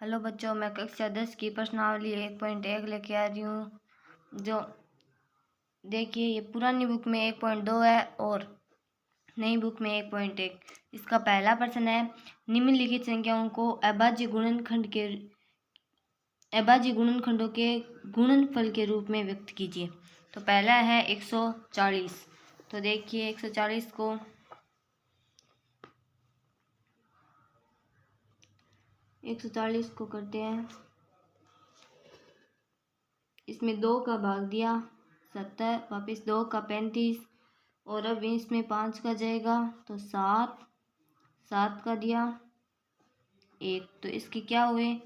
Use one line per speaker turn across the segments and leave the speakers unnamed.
Hello बच्चों, मैं कक्षा 10 की प्रश्नावली 1.1 लेके आ रही हूँ। जो देखिए, ये पुरानी बुक में 1.2 है और नई बुक में 1.1। इसका पहला प्रश्न है, निम्नलिखित संख्याओं को अभाज्य गुणनखंडों के गुणनफल के रूप में व्यक्त कीजिए। तो पहला है 140। तो देखिए 140 को करते हैं। इसमें 2 का भाग दिया 70, वापस 2 का 35 और अब इसमें 5 का जाएगा तो 7 का दिया 1। तो इसके क्या हुए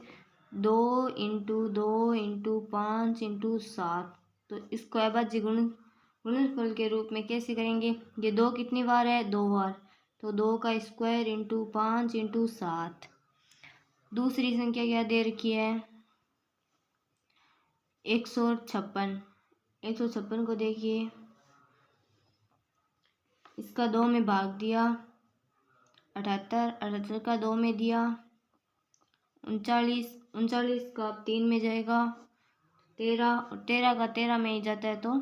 2 इंटू 2 इंटू 5 इंटू 7। तो इसको अभाज्य गुणनफल के रूप में कैसे करेंगे? ये 2 कितनी बार है? 2 बार। तो 2 का स्क्वायर इंटू 5 इंटू 7। दूसरी संख्या क्या दे रखी है? 156 को देखिए, इसका 2 में भाग दिया 78 का 2 में दिया 39 का 3 में जाएगा 13 और 13 का 13 में ही जाता है तो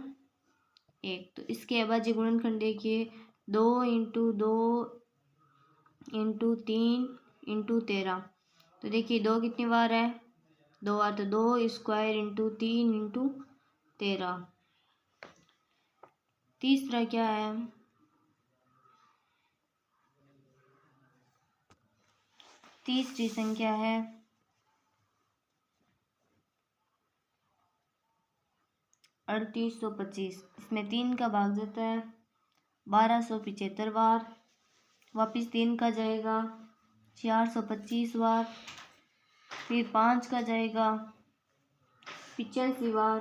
1। तो इसके अभाज्य गुणनखंड देखिए 2 इंटू 2 इंटू 3 इंटू 13। तो देखिए 2 कितनी बार है? 2 बार। तो 2 स्क्वायर इंटू 3 इंटू 13। तीसरा क्या है? तीसरी संख्या है 3825। इसमें 3 का भाग जाता है 1275 बार, वापस 3 का जाएगा 425 बार, फिर 5 का जाएगा 85 बार,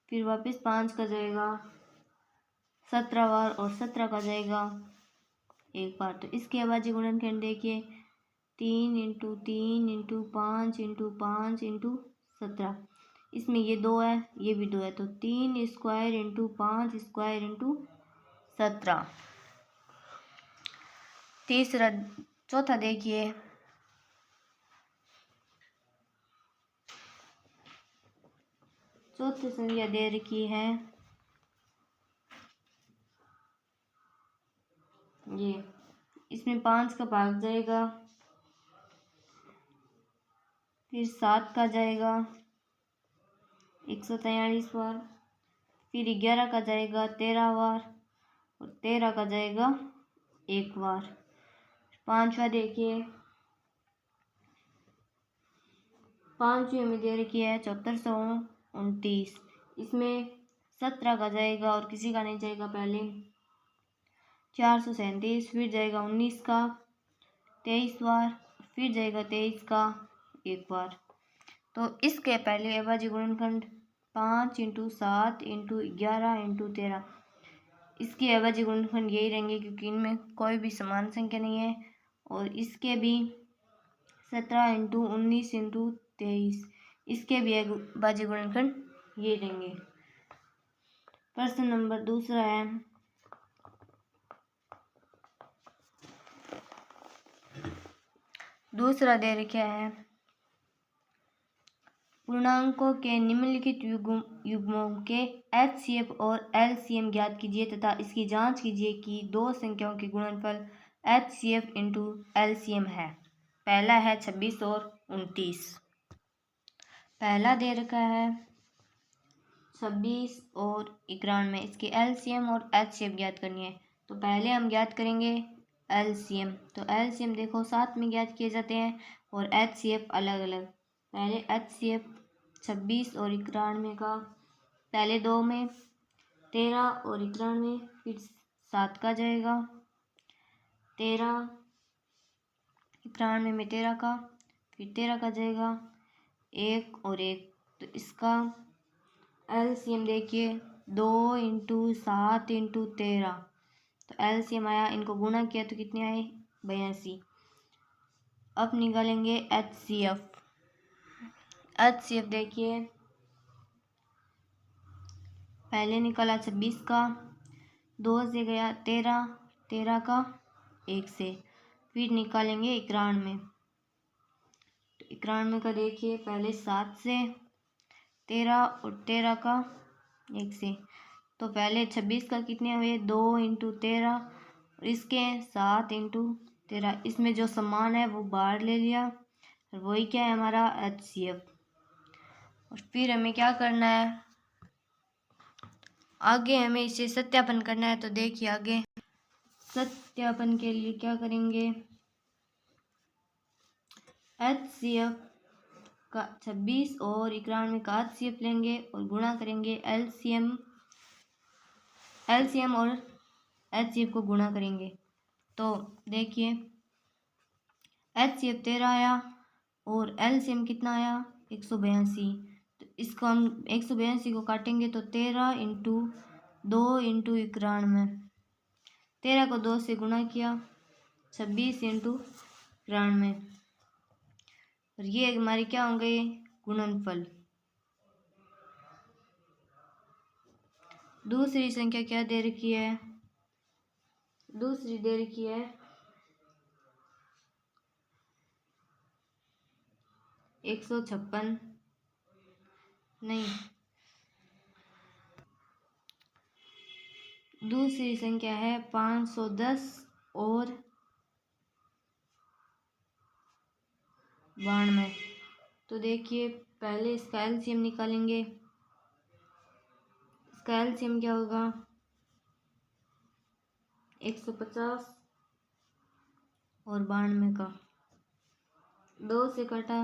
फिर वापस 5 का जाएगा 17 बार और 17 का जाएगा 1 बार। तो इसके अभाज्य गुणनखंड देखिए 3 इंटू 3 इंटू 5 इंटू 5 इंटू 17। इसमें ये 2 है, ये भी 2 है, तो 3 स्क्वायर इंटू 5 स्क्वायर इंटू 17। चौथा देखिए, चौथी संख्या दे रखी है ये, इसमें 5 का भाग जाएगा, फिर 7 का जाएगा 143 बार, फिर 11 का जाएगा 13 बार और 13 का जाएगा 1 बार। 5वां देखिए, 5वीं में दे रखी है 7429। इसमें 17 का जाएगा और किसी का नहीं जाएगा पहले 437, फिर जाएगा 19 का 23 बार, फिर जाएगा 23 का 1 बार। तो इसके पहले अभाज्य गुणनखंड 5 इंटू 7 इंटू 11 इंटू 13। इसके अभाज्य गुणनखंड यही रहेंगे क्योंकि इनमें कोई भी समान संख्या नहीं है। और इसके भी 17 इंटू 19 इंटू 23, इसके भी अभाज्य गुणनखंड ये रहेंगे। प्रश्न नंबर दूसरा है, दूसरा दे रखा है, पूर्णांकों के निम्नलिखित युग्मों के HCF और LCM ज्ञात कीजिए तथा इसकी जांच कीजिए कि दो संख्याओं के गुणनफल HCF इंटू LCM है। पहला है 26 और 29। पहला दे रखा है 26 और 91, इसकी LCM और HCF ज्ञात करनी है। तो पहले हम ज्ञात करेंगे LCM। तो LCM देखो साथ में ज्ञात किए जाते हैं और HCF अलग अलग। पहले HCF 26 और 91 का, पहले 2 में 13 और 91, फिर 7 का जाएगा 13, 91 में 13 का, फिर 13 का जाएगा 1 और 1। तो इसका LCM देखिए 2 इंटू 7 इंटू 13। तो LCM आया, इनको गुणा किया तो कितने आए? 82। अब निकालेंगे HCF। HCF देखिए, पहले निकाला 26 का, 2 से गया 13, 13 का 1 से, फिर निकालेंगे 91। तो 91 का देखिए, पहले 7 से 13 और 13 का 1 से, तो पहले 26 का कितने हुए 2 इंटू 13 और इसके 7 इंटू 13, इसमें जो समान है वो बाहर ले लिया और वही क्या है हमारा HCF। और फिर हमें क्या करना है, आगे हमें इसे सत्यापन करना है। तो देखिए आगे सत्यापन के लिए क्या करेंगे, HCF का 26 और 91 का HCF लेंगे और गुणा करेंगे LCM और HCF को गुणा करेंगे। तो देखिए HCF 13 आया और LCM कितना आया 182। तो इसको हम 182 को काटेंगे तो 13 इंटू 2 इंटू 91, 13 को 2 से गुणा किया 26 इंटू 91, और ये हमारे क्या होंगे गुणनफल। दूसरी संख्या क्या दे रखी है, दूसरी दे रखी है 156, नहीं, दूसरी संख्या है 510 और 92। तो देखिए पहले इसका एलसीएम निकालेंगे, इसका एलसीएम क्या होगा 150 और 92 का 2 से कटा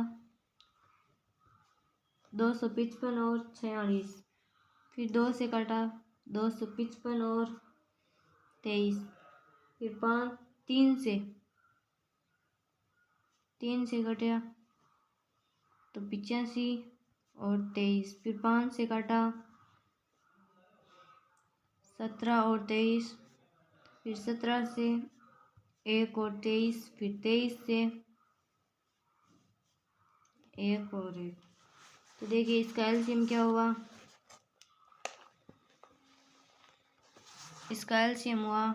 255 और 46, फिर 2 से कटा 255 और 23, फिर 3 से कटा तो 85 और 23, फिर 5 से काटा 17 और 23, फिर 17 से 1 और 23, फिर 23 से 1 और 1। तो देखिए इसका एलसीएम क्या हुआ, इसका एलसीएम हुआ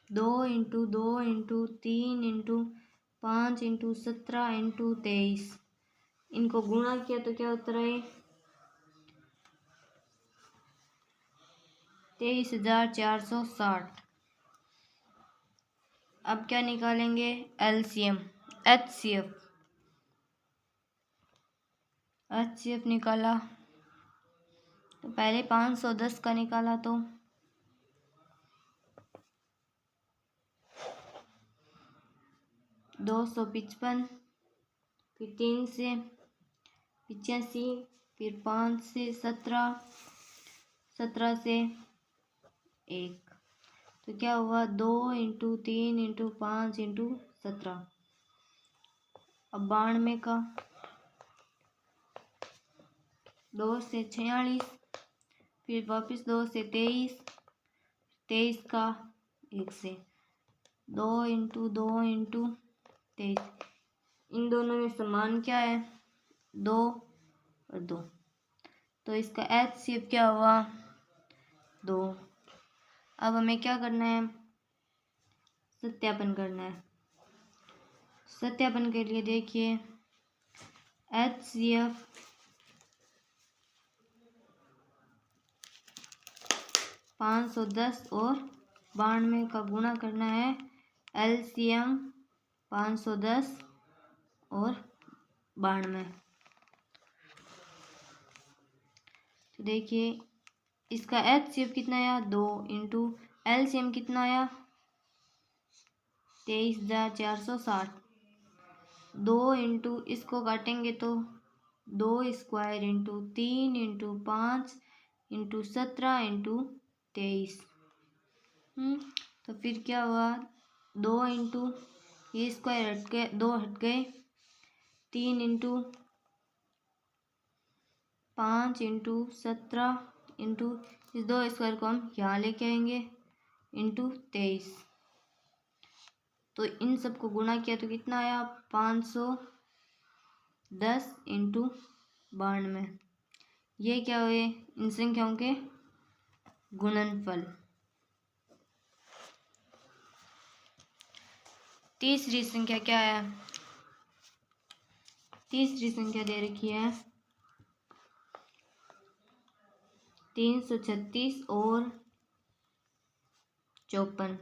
2 into 2 into 3 into 5 into 17 into 23, इनको गुणा किया तो क्या उत्तर है 23,460। अब क्या निकालेंगे एलसीएम, एचसीएफ निकाला तो पहले 510 का निकाला तो 255, फिर 3 से 85, फिर 5 से 17, 17 से 1, तो क्या हुआ 2 इंटू 3 इंटू 5 इंटू 17। अब 92 का 2 से 46, फिर वापस 2 से 23, 23 का 1 से 2 इंटू 2 इंटू 23, इन दोनों में समान क्या है 2 और 2, तो इसका HCF क्या हुआ 2। अब हमें क्या करना है सत्यापन करना है। सत्यापन के लिए देखिए HCF 510 और 92 का गुणा करना है, LCM 510 और 92। तो देखिए इसका HCF कितना आया 2 इंटू LCM कितना आया 23,460, 2 इंटू इसको काटेंगे तो 2 square into 3 into 5 into 17 into 23, तो फिर क्या हुआ 2 इंटू ये स्क्वायर हट गए 2 हट गए, 3 इंटू 5 इंटू 17 इंटू इस 2 स्क्वायर को हम यहाँ लेके आएंगे इंटू 23, तो इन सबको गुणा किया तो कितना आया 510 इंटू 92। ये क्या हुए इन संख्याओं के गुणनफल। तीसरी संख्या क्या है तीसरी संख्या दे रखी है 336 और 54।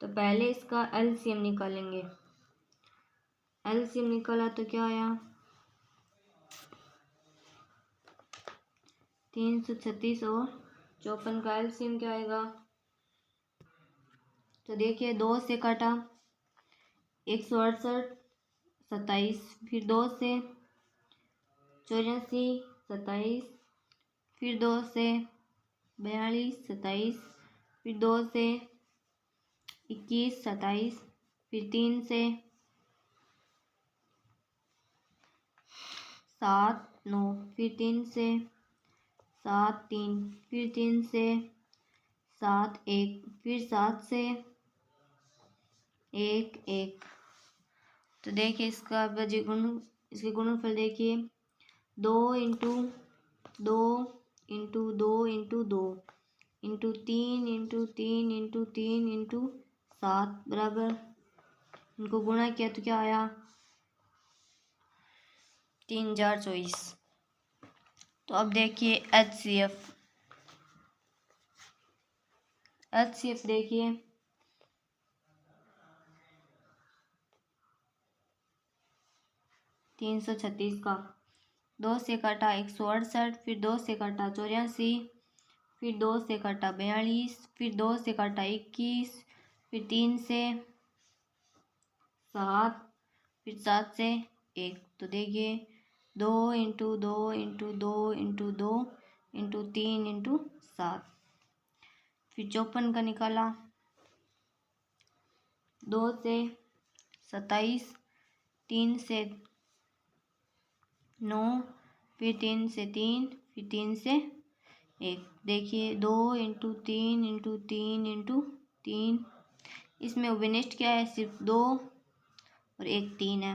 तो पहले इसका एलसीएम निकालेंगे। एलसीएम निकाला तो क्या आया 336 और 54 का एलसीएम क्या आएगा। तो देखिए 2 से काटा 168 27, फिर 2 से 84 27, फिर 2 से 42 27, फिर 2 से 21 27, फिर 3 से 7 9, फिर 3 से 7 3, फिर 3 से 7 1, फिर 7 से 1 1। तो देखिए इसका इसके गुणनफल देखिए 2 into 2 into 2 into 2 into 3 into 3 into 3 into 7 बराबर, इनको गुणा किया तो क्या आया 3024। तो अब देखिए एचसीएफ देखिए 336 का 2 से काटा 168, फिर 2 से काटा 84, फिर 2 से काटा 42, फिर 2 से काटा 21, फिर 3 से 7, फिर 7 से 1। तो देखिए 2 into 2 into 2 into 2 into 3 into 7, फिर 54 का निकाला 2 से 27, 3 से 9, फिर 3 से 3, फिर 3 से 1। देखिए 2 इंटू 3 इंटू 3 इंटू 3, इसमें विनिष्ट क्या है सिर्फ 2 और 1 3 है।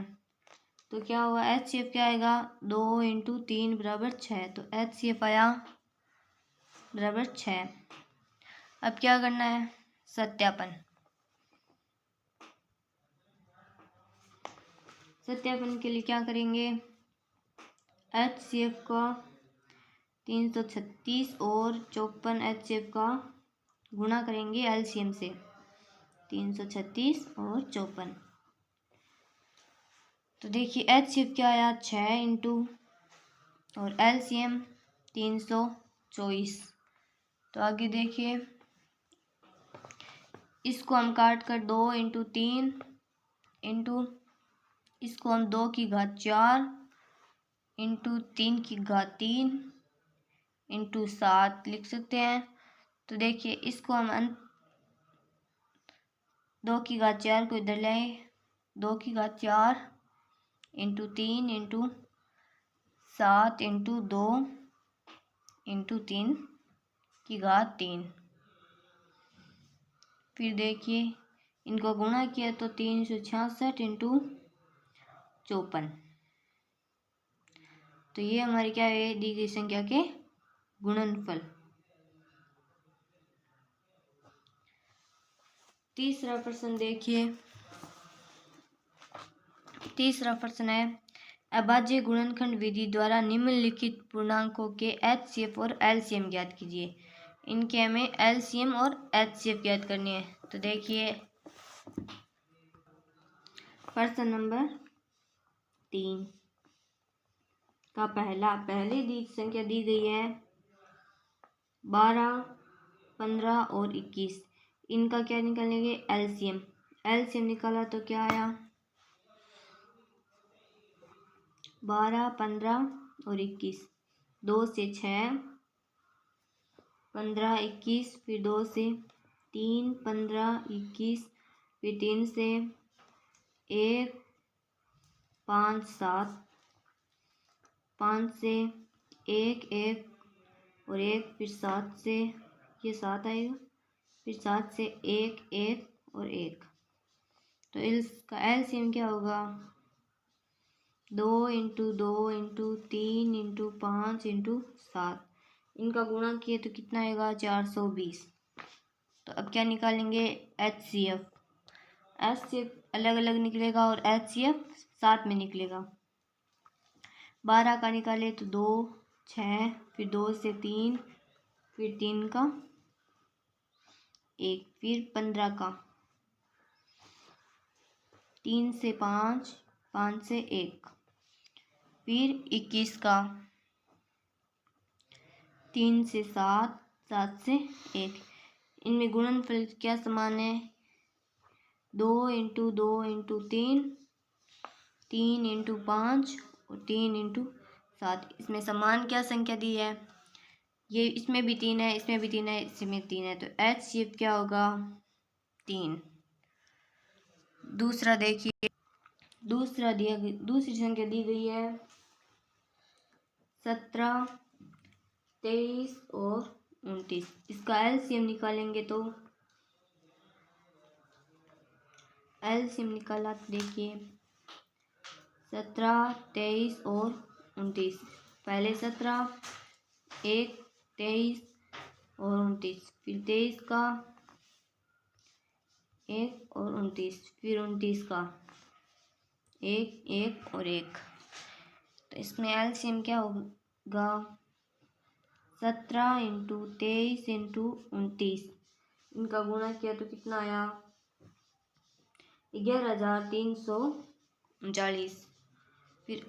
तो क्या हुआ एचसीएफ क्या आएगा 2 इंटू 3 बराबर 6। तो एचसीएफ आया बराबर 6। अब क्या करना है सत्यापन के लिए क्या करेंगे एचसीएफ का 336 और 54 एचसीएफ का गुणा करेंगे एलसीएम से 336 और 54। तो देखिए एचसीएफ क्या आया 6 इंटू और एलसीएम 324। तो आगे देखिए इसको हम काट कर 2 इंटू 3 इंटू इसको हम 2 की घात 4 इंटू 3 की घात 3 इंटू 7 लिख सकते हैं। तो देखिए इसको हम 2 की घात 4 को इधर लाए 2 की घात 4 इंटू 3 इंटू 7 इंटू 2 इंटू 3 की घात 3। फिर देखिए इनको गुणा किया तो 366 इंटू 54। तो ये हमारी क्या है दी गई संख्या के गुणनफल। तीसरा प्रश्न देखिए। तीसरा प्रश्न है अभाज्य गुणनखंड विधि द्वारा निम्नलिखित पूर्णांकों के एचसीएफ और एलसीएम ज्ञात कीजिए। इनके हमें एलसीएम और एचसीएफ ज्ञात करनी है। तो देखिए प्रश्न नंबर 3 का पहली दी संख्या दी गई है 12 15 और 21। इनका क्या निकालेंगे एलसीएम निकाला तो क्या आया 12 15 और 21। 2 से 6 15 21, फिर 2 से 3 15 21, फिर 3 से 1 5 7, 5 से 1 1 और 1, फिर 7 से ये 7 आएगा, फिर 7 से 1 1 और 1। तो इसका एलसीएम क्या होगा 2 इंटू 2 इंटू 3 इंटू 5 इंटू 7। इनका गुणा किए तो कितना आएगा 420। तो अब क्या निकालेंगे एचसीएफ अलग अलग निकलेगा और एचसीएफ साथ में निकलेगा। 12 का निकाले तो 2, 6, फिर 2 से 3, फिर 3 का 1, फिर 15 का 3 से 5, 5 से 1, फिर 21 का 3 से 7, 7 से 1। इनमें गुणनफल क्या समान है? 2 इंटू 2 इंटू 3, 3 इंटू 5 और 3 इंटू 7। इसमें समान क्या संख्या दी है? ये इसमें भी 3 है, इसमें भी 3 है, इसमें 3 है, तो HCF क्या होगा? 3। दूसरा देखिए, दूसरी संख्या दी गई है 17, 23 और 29। इसका LCM निकालेंगे तो LCM निकाला तो देखिए 17, 23 और 29। पहले 17, 1, 23 और 29, फिर 23 का 1 और 29, फिर 29 का 1, 1 और 1। तो इसमें LCM क्या होगा? 17 इंटू 23 इंटू 29, इनका गुणा किया तो कितना आया? 11,339। फिर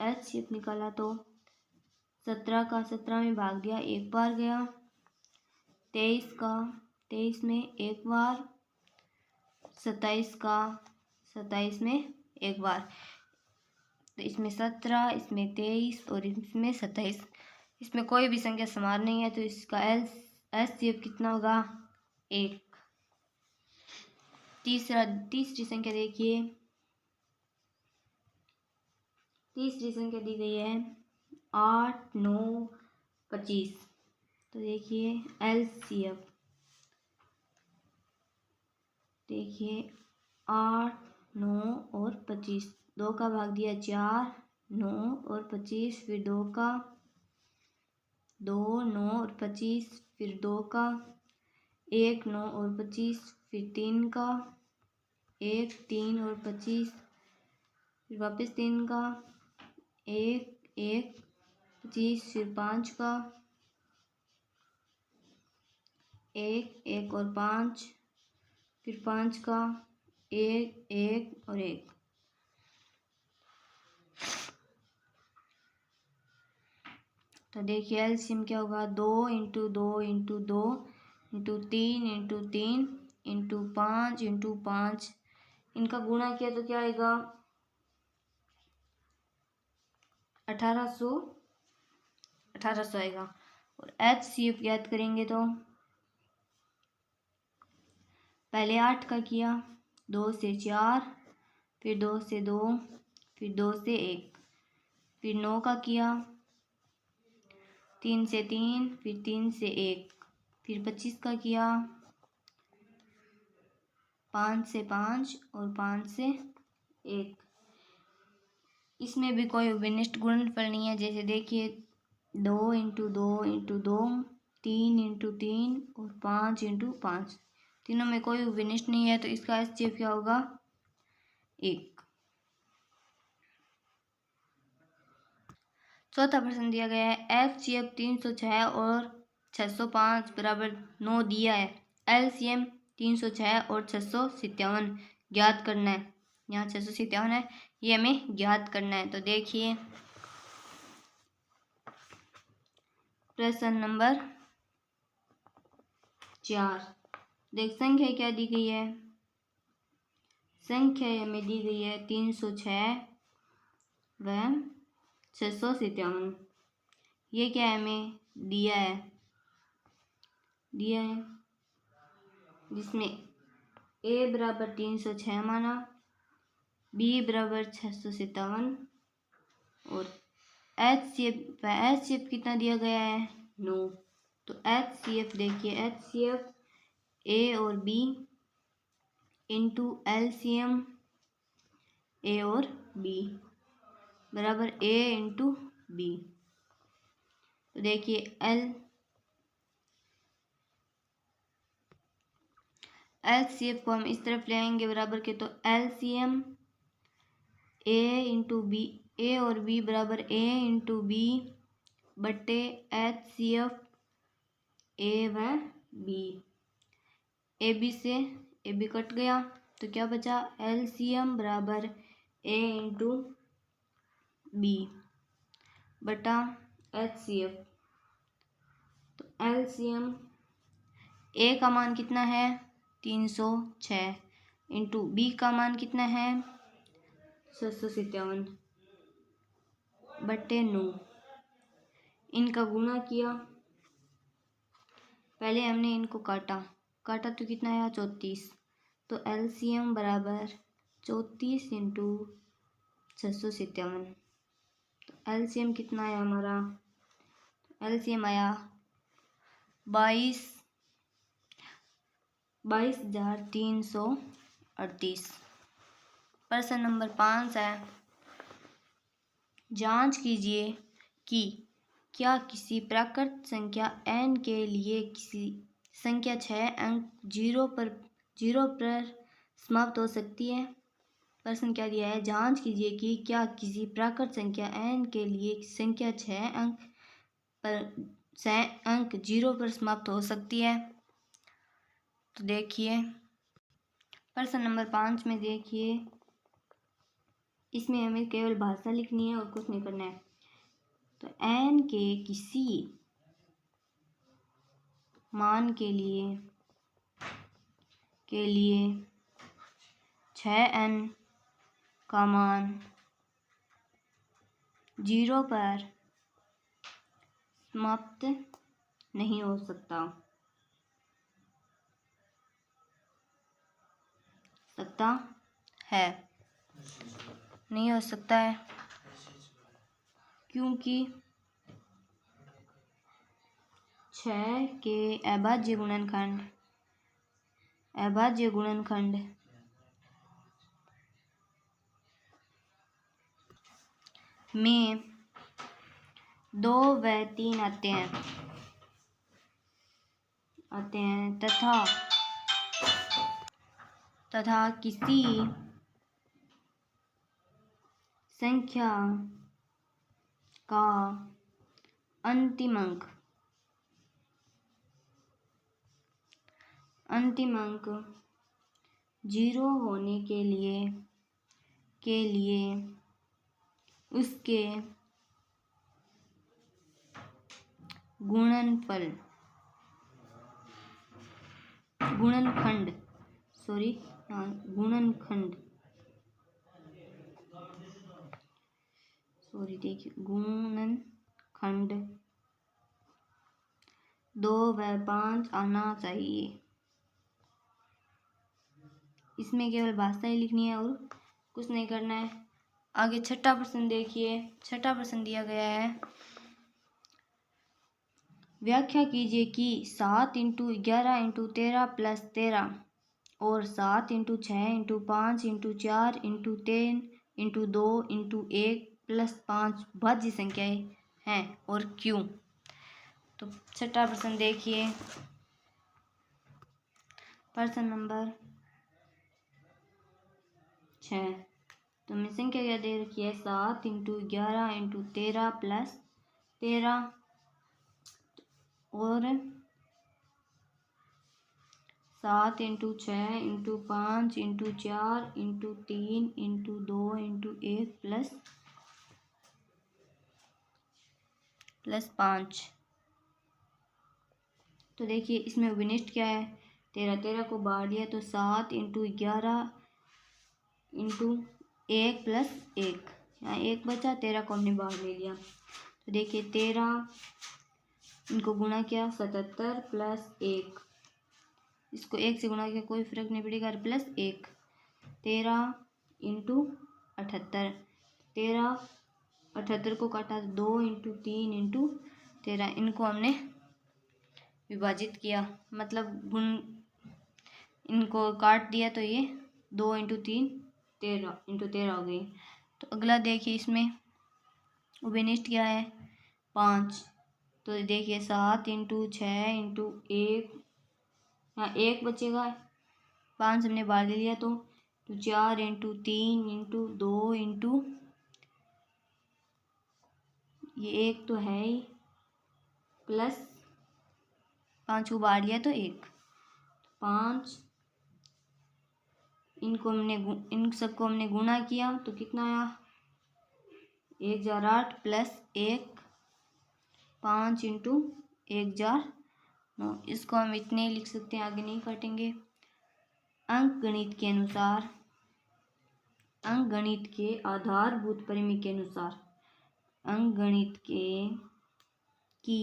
HCF निकाला तो 17 का 17 में भाग दिया, एक बार गया, 23 का 23 में एक बार, 27 का 27 में एक बार। तो इसमें 17, इसमें 23 और इसमें 27, इसमें कोई भी संख्या समान नहीं है, तो इसका HCF कितना होगा? 1। तीसरी संख्या देखिए, तीसरी संख्या दी गई है 8, 9, 25। तो देखिए LCF, देखिए 8, 9 और 25, 2 का भाग दिया 4, 9 और 25, फिर 2 का 2, 9 और 25, फिर 2 का 1, 9 और 25, फिर 3 का 1, 3 और 25, फिर वापस 3 का 1, 1, 25, फिर 5 का 1, 1 और 5, फिर 5 का 1, 1 और 1। तो देखिए LCM क्या होगा? 2 into 2 into 2 into 3 into 3 into 5 into 5, इनका गुणा किया तो क्या आएगा? 1800 आएगा। और HCF याद करेंगे तो पहले 8 का किया, 2 से 4, फिर 2 से 2, फिर 2 से 1, फिर 9 का किया, 3 से 3, फिर 3 से 1, फिर 25 का किया, 5 से 5 और 5 से 1। इसमें भी कोई विनिष्ट गुणनफल नहीं है। जैसे देखिए 2 इंटू 2 इंटू 2, 3 इंटू 3 और 5 इंटू 5, तीनों में कोई विनिष्ट नहीं है, तो इसका HCF क्या होगा? 1। चौथा प्रश्न दिया गया है HCF 306 और 605 बराबर 9 दिया है। LCM 306 और 657 ज्ञात करना है। यहाँ 657 है, ये हमें ज्ञात करना है। तो देखिए प्रश्न नंबर 4, देख संख्या क्या दी गई है? संख्या हमें दी गई है 306 व 657। ये क्या है? हमें दिया है जिसमें A बराबर 306 माना, B बराबर 657 और HCF कितना दिया गया है? 9। तो HCF देखिए, HCF A और B इंटू LCM A और B बराबर A इंटू B। तो देखिए LCF को हम इस तरफ ले आएंगे बराबर के, तो LCM ए इंटू बी, ए और बी बराबर ए इंटू बी बट्टे HCF ए व बी। ए बी से ए बी कट गया तो क्या बचा, LCM बराबर ए इंटू बी बटा HCF। तो LCM ए का मान कितना है 306 इंटू बी का मान कितना है 757 बट्टे 9। इनका गुणा किया, पहले हमने इनको काटा तो कितना आया 34। तो LCM बराबर 34 इंटू 657। तो LCM कितना आया हमारा, LCM आया 22,338। प्रश्न नंबर 5 है, जांच कीजिए कि क्या किसी प्राकृत संख्या n के लिए किसी संख्या 6 अंक 0 पर समाप्त हो सकती है। प्रश्न क्या दिया है, जांच कीजिए कि क्या किसी प्राकृत संख्या n के लिए संख्या 6 अंक 0 पर समाप्त हो सकती है। तो देखिए प्रश्न नंबर 5 में देखिए, इसमें हमें केवल भाषा लिखनी है और कुछ नहीं करना है। तो n के किसी मान के लिए 6n का मान 0 पर समाप्त नहीं हो सकता है, नहीं हो सकता है, क्योंकि 6 के अभाज्य गुणनखंड में 2 व 3 आते हैं तथा किसी संख्या का अंतिम अंक 0 होने के लिए उसके गुणनखंड देखिए गुणनखंड 2 व 5 आना चाहिए। इसमें केवल भाषा ही लिखनी है और कुछ नहीं करना है। आगे छठा प्रश्न देखिए, छठा प्रश्न दिया गया है, व्याख्या कीजिए कि 7 इंटू 11 इंटू 13 प्लस 13 और 7 into 6 into 5 into 4 into 3 into 2 into 1 plus 5 भाज्य संख्याएं हैं और क्यों। तो छठा प्रश्न देखिए, प्रश्न नंबर 6। तो हमें संख्या क्या दे रखी है, 7 इंटू 11 इंटू 13 प्लस 13 और 7 into 6 into 5 into 4 into 3 into 2 into 1 plus 5। तो देखिए इसमें विनिष्ट क्या है, 13 को बाहर लिया तो 7 इंटू 11 इंटू 1 प्लस 1, यहाँ 1 बचा, 13 को हमने बाहर ले लिया। तो देखिए 13 इनको गुणा किया 77 प्लस 1, इसको 1 से गुणा किया कोई फर्क नहीं पड़ेगा, प्लस 1, 13 इंटू 78, 78 को काटा 2 इंटू 3 इंटू 13, इनको हमने विभाजित किया, मतलब गुण इनको काट दिया तो ये 2 इंटू 3 13 इंटू 13 हो गई। तो अगला देखिए इसमें विनिष्ट क्या है 5। तो देखिए 7 इंटू 6 इंटू 1, यहाँ 1 बचेगा, 5 हमने बाहर ले लिया तो तो 4 इंटू 3 इंटू 2 इंटू ये 1 तो है ही, प्लस 5 को बाहर लिया तो 1, 5, इन सबको हमने गुणा किया तो कितना आया, 1 जार 8 प्लस 1, 5 इंटू 1 जार 9। इसको हम इतने लिख सकते हैं, आगे नहीं काटेंगे। अंकगणित के अनुसार, अंकगणित के आधारभूत परिमेय के अनुसार, अंकगणित की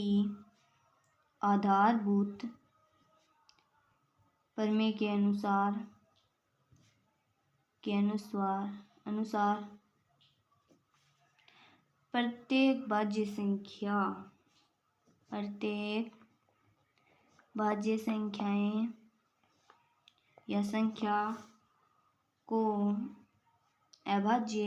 आधारभूत परिमेय के अनुसार प्रत्येक भाज्य संख्याएं या संख्या को अभाज्य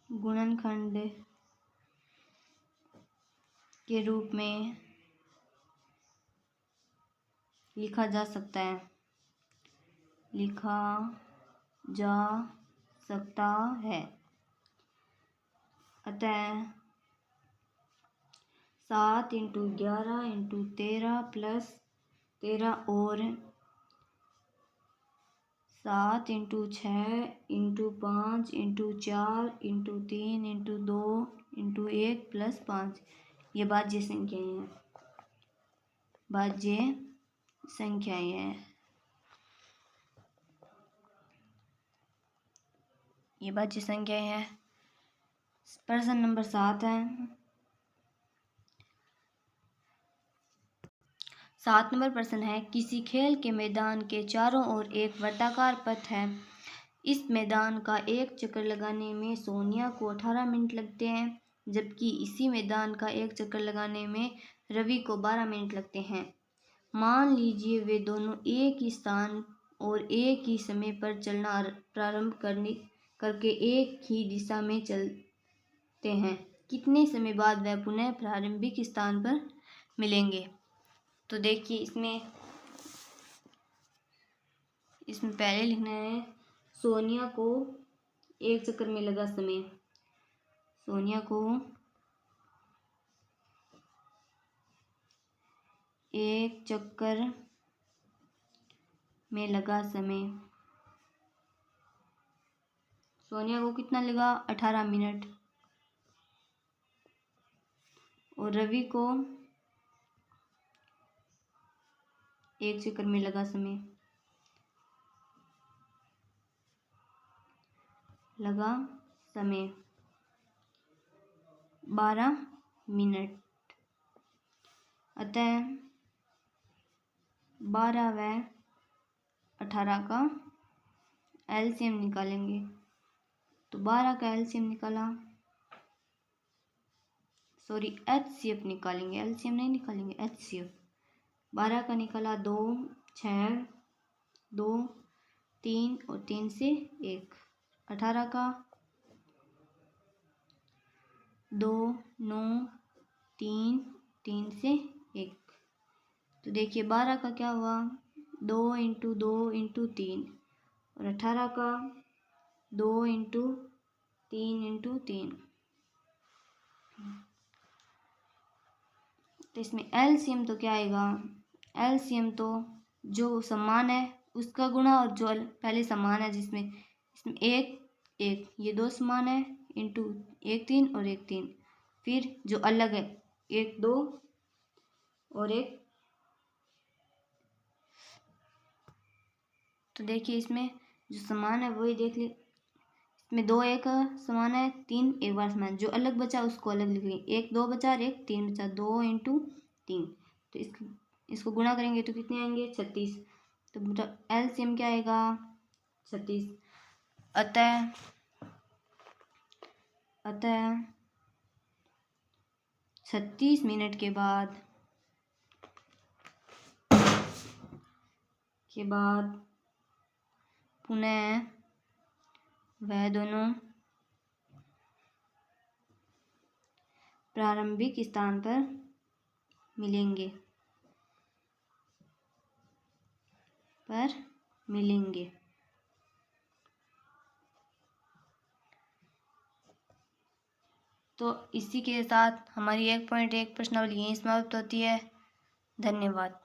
गुणनखंड के रूप में लिखा जा सकता है। अतः 7 इंटू 11 इंटू 13 प्लस 13 और 7 into 6 into 5 into 4 into 3 into 2 into 1 plus 5, ये भाज्य संख्याएं हैं। ये भाज्य संख्याएं हैं। प्रश्न नंबर 7 है। 7 नंबर प्रश्न है, किसी खेल के मैदान के चारों ओर एक वर्ताकार पथ है। इस मैदान का एक चक्कर लगाने में सोनिया को 18 मिनट लगते हैं, जबकि इसी मैदान का एक चक्कर लगाने में रवि को 12 मिनट लगते हैं। मान लीजिए वे दोनों एक ही स्थान और एक ही समय पर चलना प्रारंभ करके एक ही दिशा में चलते हैं। कितने समय बाद वह पुनः प्रारंभिक स्थान पर मिलेंगे? तो देखिए, इसमें पहले लिखना है सोनिया को एक चक्कर में लगा समय। सोनिया को एक चक्कर में लगा समय। सोनिया को कितना लगा? 18 मिनट। और रवि को एक चक्कर में लगा समय 12 मिनट। अतः 12 व 18 का एलसीएम निकालेंगे। तो 12 का एलसीएम निकाला, सॉरी एचसीएफ निकालेंगे, एलसीएम नहीं निकालेंगे, एचसीएफ। 12 का निकाला 2, 6, 2, 3 और 3 से 1। 18 का 2, 9, 3, 3 से 1। तो देखिए 12 का क्या हुआ? 2 इंटू 2 इंटू 3, और 18 का 2 इंटू 3 इंटू 3। तो इसमें एलसीएम तो क्या आएगा? एलसीएम तो जो समान है उसका गुणा, और जो पहले समान है जिसमें एक एक, ये 2 समान है, इंटू 1 3 और 1 3। फिर जो अलग है 1 2 और 1। तो देखिए इसमें जो समान है वही देख ली। इसमें 2 1 समान है, 3 एक बार समान। जो अलग बचा उसको अलग लिख लेंगे। 1 2 बचा और 1 3 बचा, 2 इंटू 3। तो इसको गुणा करेंगे तो कितने आएंगे? 36। तो एलसीएम क्या आएगा? 36। अतः 36 मिनट के बाद पुनः वह दोनों प्रारंभिक स्थान पर मिलेंगे, पर मिलेंगे। तो इसी के साथ हमारी 1.1 प्रश्नावली यहीं समाप्त होती है। धन्यवाद।